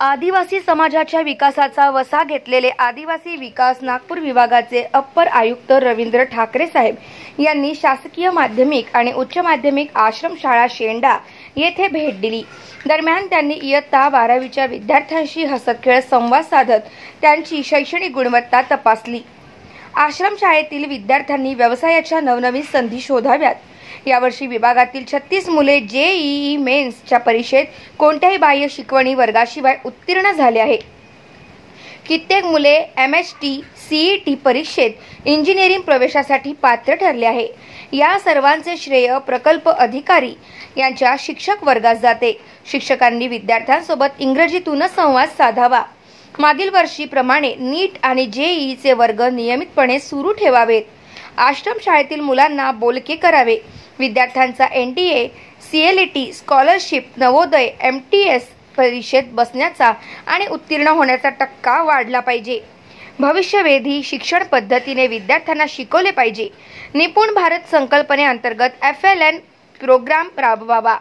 आदिवासी समाजाच्या विकासाचा वसा घेतलेले आदिवासी विकास नागपूर विभागाचे अप्पर आयुक्त रवींद्र ठाकरे साहेब यांनी शासकीय माध्यमिक आणि उच्च माध्यमिक आश्रमशाळा शेंडा येथे भेट दिली। दरम्यान त्यांनी इयत्ता 12वीच्या विद्यार्थ्यांशी हसत खेळत संवाद साधत त्यांची शैक्षणिक गुणवत्ता तपासली। आश्रमशाळेतील विद्यार्थ्यांनी व्यवसायाच्या नवनवीन संधी शोधाव्यात। यावर्षी विभागातील 36 मुले JEE मेन्सच्या परीक्षेत कोणत्याही बाह्य शिकवणी वर्गाशिवाय उत्तीर्ण झाले आहे। कित्येक मुले MHT CET परीक्षेत इंजिनिअरिंग प्रवेशासाठी पात्र ठरले आहे। या सर्वांचे श्रेय प्रकल्प अधिकारी यांच्या शिक्षक वर्गास जाते। शिक्षकांनी विद्यार्थ्यांसोबत इंग्रजीतूनच संवाद साधावा। मागील वर्षीप्रमाणे नीट आणि JEE चे वर्ग नियमितपणे सुरू ठेवावेत। आश्रमशाळेतील मुलांना बोलके करावे। विद्यार्थ्यांचा NTA CLET scholarship Navodaya MTS परीक्षेत बसण्याचा आणि उत्तीर्ण होण्याचा टक्का वाढला पाहिजे। भविष्यवेधी शिक्षण पद्धतीने विद्यार्थ्यांना शिकवले पाहिजे। निपुण भारत संकल्पनेअंतर्गत FLN प्रोग्राम राबवावा।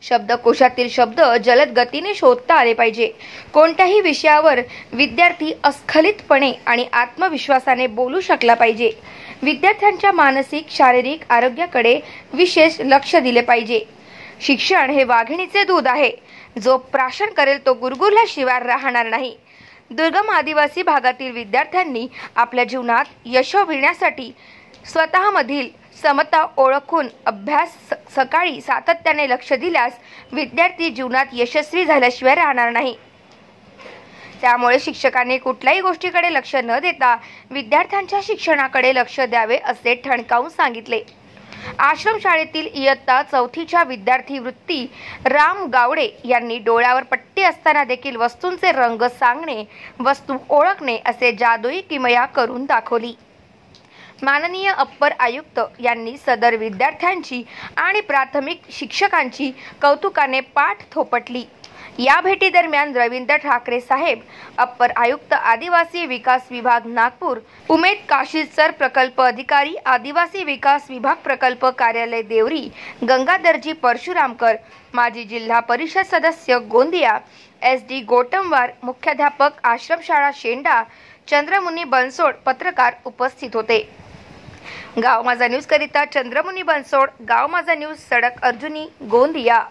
शब्दकोशातील शब्द जलद गतीने शोधता आले पाहिजे। कोणत्याही विषयावर विद्यार्थी अस्खलितपणे आणि आत्मविश्वासाने बोलू शकला पाहिजे। विद्यार्थ्यांच्या मानसिक शारीरिक आरोग्याकडे विशेष लक्ष दिले पाहिजे। शिक्षण हे वाघिणीचे दूध आहे, जो प्राशन करेल तो गुरगुरल्याशिवाय राहणार नाही। दुर्गम आदिवासी भागातील विद्यार्थ्यांनी आपल्या जीवनात यश मिळवण्यासाठी स्वतःमधील समता ओळखून अभ्यास सकाळी सातत्याने लक्ष दिल्यास विद्यार्थी जीवनात यशस्वी झाल्याशिवाय राहणार नाही। त्यामुळे शिक्षकांनी कुठल्याही गोष्टीकडे लक्ष न देता विद्यार्थ्यांच्या शिक्षणाकडे लक्ष द्यावे असे ठणकावून सांगितले। आश्रमशाळेतील इयत्ता 4थीच्या विद्यार्थी वृत्ती राम गावडे यांनी डोळ्यावर पट्टी असताना देखील वस्तूंचे रंग सांगणे, वस्तू ओळखणे असे जादुई किमया करून दाखवली। माननीय अप्पर आयुक्त यांनी सदर विद्यार्थ्यांची आणि प्राथमिक शिक्षकांची कौतुकाने पाठ थोपटली। या भेटी दरम्यान रवींद्र ठाकरे साहेब, अप्पर आयुक्त आदिवासी विकास विभाग नागपूर, उमेद काशीसर प्रकल्प अधिकारी आदिवासी विकास विभाग प्रकल्प कार्यालय देवरी, गंगाधरजी परशुरामकर, माजी जिल्हा परिषद सदस्य गोंदिया, SD गोटमवार, मुख्याध्यापक आश्रमशाळा शेंडा, चंद्रमुनी बनसोड पत्रकार उपस्थित होते। गाव माझा न्यूज करिता चंद्रमुनी बनसोड, गाव माझा न्यूज, सडक अर्जुनी, गोंदिया।